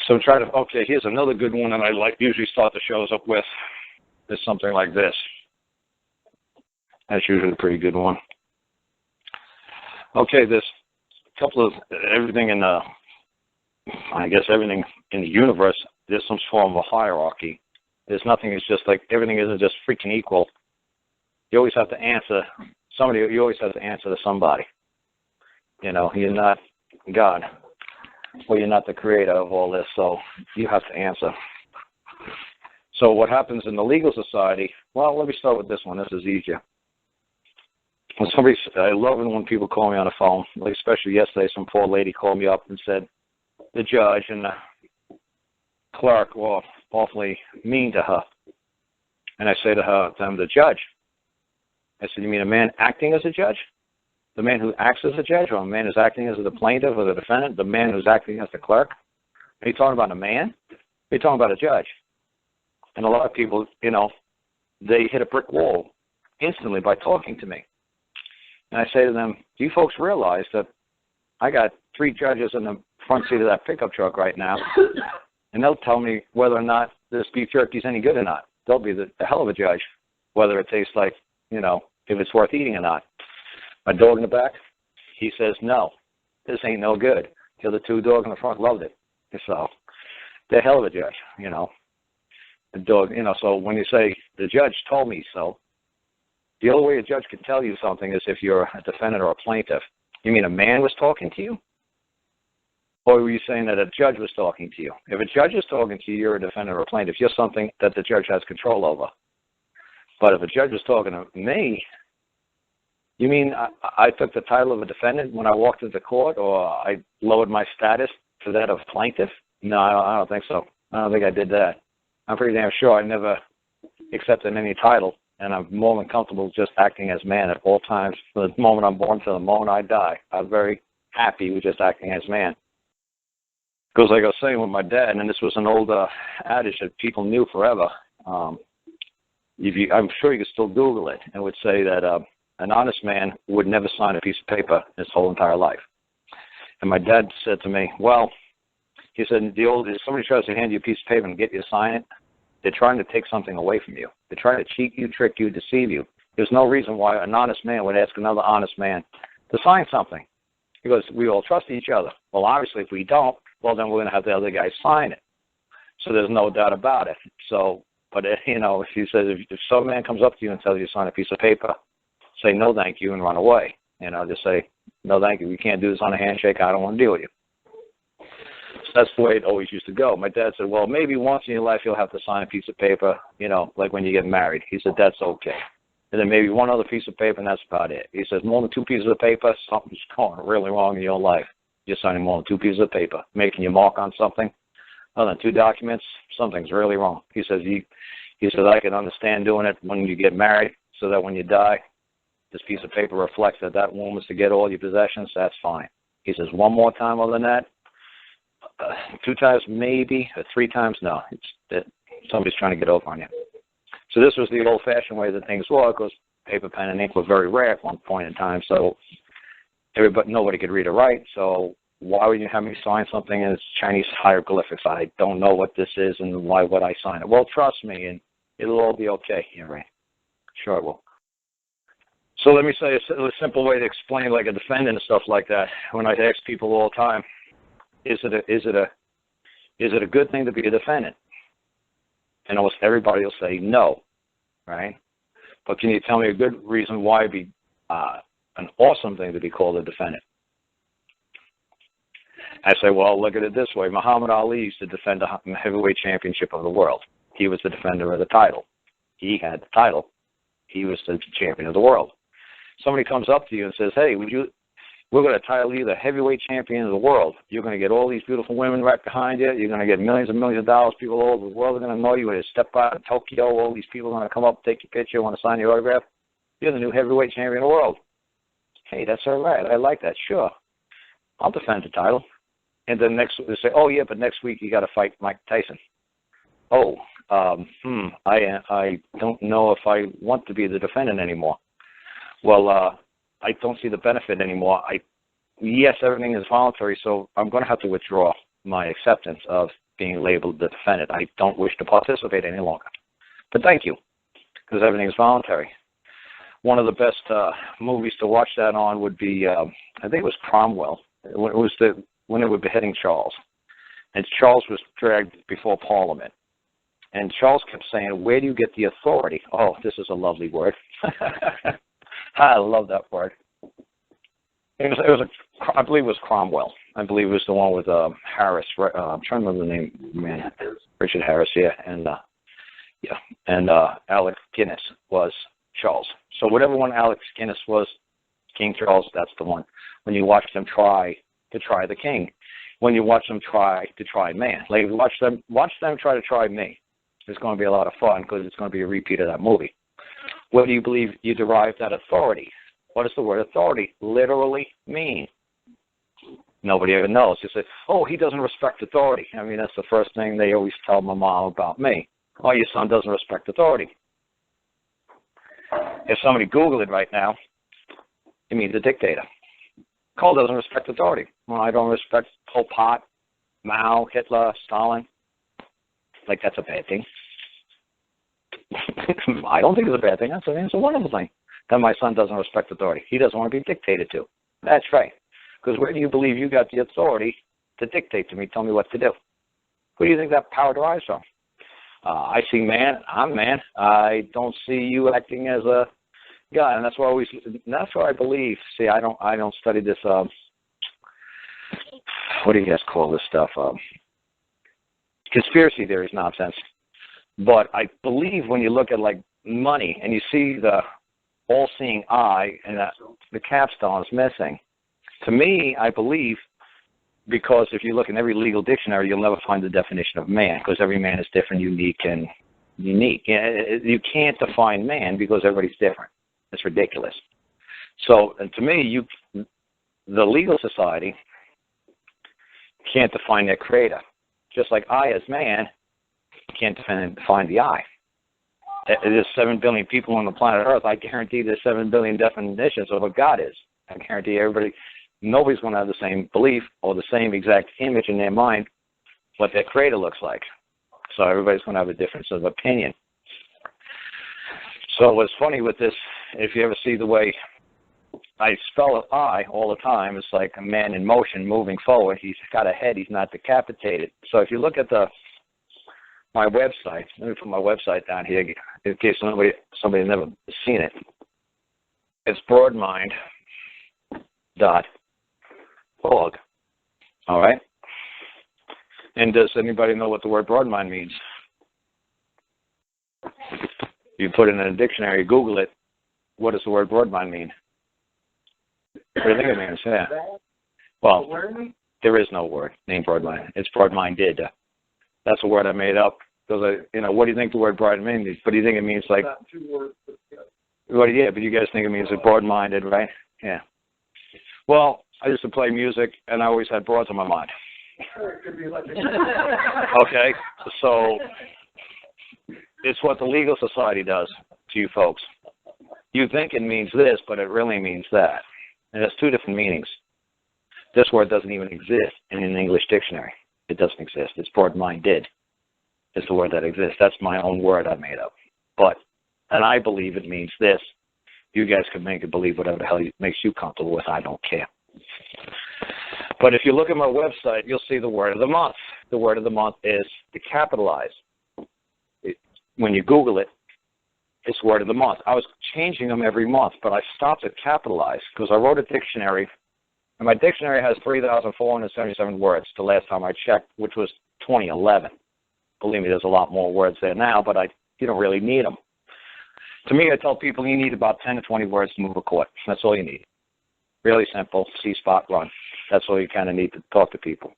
So okay, here's another good one that I usually start the shows up with. Is something like this. That's usually a pretty good one. Okay, there's a couple of everything in the, I guess everything in the universe, there's some form of a hierarchy. There's nothing, it's just like everything isn't just freaking equal. You always have to answer you always have to answer to somebody. You know, you're not God, or you're not the creator of all this, so you have to answer. So what happens in the legal society, well, let me start with this one. This is easier. I love it when people call me on the phone, like especially yesterday, some poor lady called me up and said the judge and the clerk were awfully mean to her. And I say to her, I'm the judge. I said, you mean a man acting as a judge? The man who acts as a judge, or a man who's acting as the plaintiff or the defendant? The man who's acting as the clerk? Are you talking about a man? Are you talking about a judge? And a lot of people, you know, they hit a brick wall instantly by talking to me. And I say to them, do you folks realize that I got 3 judges in the front seat of that pickup truck right now, and they'll tell me whether or not this beef jerky's any good or not. They'll be the hell of a judge, whether it tastes like, you know, if it's worth eating or not. My dog in the back, he says, no, this ain't no good. The other 2 dogs in the front loved it. So they're a hell of a judge, you know. The dog, you know, so when you say, the judge told me so, the only way a judge can tell you something is if you're a defendant or a plaintiff. You mean a man was talking to you? Or were you saying that a judge was talking to you? If a judge is talking to you, you're a defendant or a plaintiff. You're something that the judge has control over. But if a judge was talking to me, you mean I took the title of a defendant when I walked into court, or I lowered my status to that of plaintiff? No, I don't think so. I don't think I did that. I'm pretty damn sure I never accepted any title, and I'm more than comfortable just acting as man at all times, from the moment I'm born to the moment I die. I'm very happy with just acting as man. Because like I was saying with my dad, and this was an old adage that people knew forever, I'm sure you could still Google it, and would say that an honest man would never sign a piece of paper his whole entire life. And my dad said to me, well, he said, if somebody tries to hand you a piece of paper and get you to sign it, they're trying to take something away from you. They're trying to cheat you, trick you, deceive you. There's no reason why an honest man would ask another honest man to sign something. He goes, we all trust each other. Well, obviously, if we don't, well, then we're going to have the other guy sign it. So there's no doubt about it. So, but, you know, if some man comes up to you and tells you to sign a piece of paper, say no thank you and run away. You know, just say, no thank you. We can't do this on a handshake. I don't want to deal with you. So that's the way it always used to go. My dad said, well, maybe once in your life you'll have to sign a piece of paper, you know, like when you get married. He said, that's okay. And then maybe one other piece of paper, and that's about it. He says, more than 2 pieces of paper, something's going really wrong in your life. You're signing more than 2 pieces of paper, making your mark on something. Other than 2 documents, something's really wrong. He says, I can understand doing it when you get married, so that when you die, this piece of paper reflects that woman was to get all your possessions. That's fine. He says, one more time other than that, 2 times maybe, or 3 times, no. It's that somebody's trying to get over on you. So this was the old-fashioned way that things were, because paper, pen, and ink were very rare at one point in time. So nobody could read or write. So why would you have me sign something in Chinese hieroglyphics? I don't know what this is, and why would I sign it? Well, trust me, and it'll all be okay. Yeah, right. Sure it will. So let me say a simple way to explain, like a defendant and stuff like that. When I ask people all the time, is it a good thing to be a defendant? And almost everybody will say no, right? But can you tell me a good reason why it'd be an awesome thing to be called a defendant? I say, well, look at it this way. Muhammad Ali used to defend the heavyweight championship of the world. He was the defender of the title. He had the title. He was the champion of the world. Somebody comes up to you and says, hey, we're going to title you the heavyweight champion of the world. You're going to get all these beautiful women right behind you. You're going to get millions and millions of dollars. People all over the world are going to know you. When you step out of Tokyo, all these people are going to come up, take your picture, want to sign your autograph. You're the new heavyweight champion of the world. Hey, that's all right. I like that. Sure. I'll defend the title. And then they say, oh, yeah, but next week you got to fight Mike Tyson. Oh, I don't know if I want to be the defendant anymore. Well, I don't see the benefit anymore. Yes, everything is voluntary, so I'm going to have to withdraw my acceptance of being labeled the defendant. I don't wish to participate any longer. But thank you, because everything is voluntary. One of the best movies to watch that on would be, I think it was Cromwell. It was when they were beheading Charles. And Charles was dragged before Parliament. And Charles kept saying, where do you get the authority? Oh, this is a lovely word. I love that word. I believe it was Cromwell. I believe it was the one with Harris. I'm trying to remember the name, man. Richard Harris, yeah. And Alec Guinness was Charles. So whatever one Alex Guinness was, King Charles, that's the one. When you watch them try to try the king, when you watch them try to try man, like watch them try to try me. It's going to be a lot of fun because it's going to be a repeat of that movie. Where do you believe you derive that authority? What does the word authority literally mean? Nobody ever knows. You say, oh, he doesn't respect authority. I mean, that's the first thing they always tell my mom about me. Oh, your son doesn't respect authority. If somebody Google it right now, it means a dictator. Karl doesn't respect authority. Well, I don't respect Pol Pot, Mao, Hitler, Stalin. Like, that's a bad thing. I don't think it's a bad thing. It's a wonderful thing that my son doesn't respect authority. He doesn't want to be dictated to. That's right. Because where do you believe you got the authority to dictate to me, tell me what to do? Who do you think that power derives from? I see man, I'm man. I don't see you acting as a guy, and that's why I believe. See, I don't study this. What do you guys call this stuff? Conspiracy theories nonsense. But I believe when you look at like money and you see the all-seeing eye and the capstone is missing. To me, I believe, because if you look in every legal dictionary, you'll never find the definition of man, because every man is different, unique, and unique. You can't define man because everybody's different. It's ridiculous. So, and to me, the legal society can't define their creator. Just like I, as man, can't define the I. There's 7 billion people on the planet Earth. I guarantee there's 7 billion definitions of what God is. I guarantee nobody's going to have the same belief or the same exact image in their mind what their creator looks like. So everybody's going to have a difference of opinion. So what's funny with this, if you ever see the way I spell I all the time, it's like a man in motion moving forward. He's got a head. He's not decapitated. So if you look at my website, let me put my website down here in case somebody has never seen it. It's broadmind.org. All right? And does anybody know what the word broadmind means? You put it in a dictionary, Google it. What does the word broadmind mean? What do you think it means? Yeah. Well, there is no word named broadmind. It's broadminded. That's a word I made up. Because what do you think the word broadmind means? What do you think it means? Like, well, yeah, but you guys think it means broad-minded, right? Yeah. Well, I used to play music, and I always had broads on my mind. Okay, so it's what the legal society does to you folks. You think it means this, but it really means that. And it has 2 different meanings. This word doesn't even exist in an English dictionary. It doesn't exist. It's broad-minded. It's the word that exists. That's my own word I made up. And I believe it means this. You guys can make it believe whatever the hell makes you comfortable with. I don't care. But if you look at my website, you'll see the word of the month. The word of the month is to capitalize. When you Google it, it's word of the month. I was changing them every month, but I stopped at capitalize because I wrote a dictionary, and my dictionary has 3,477 words the last time I checked, which was 2011. Believe me, there's a lot more words there now, but you don't really need them. To me, I tell people you need about 10 to 20 words to move a court. That's all you need. Really simple. See, spot, run. That's all you kind of need to talk to people.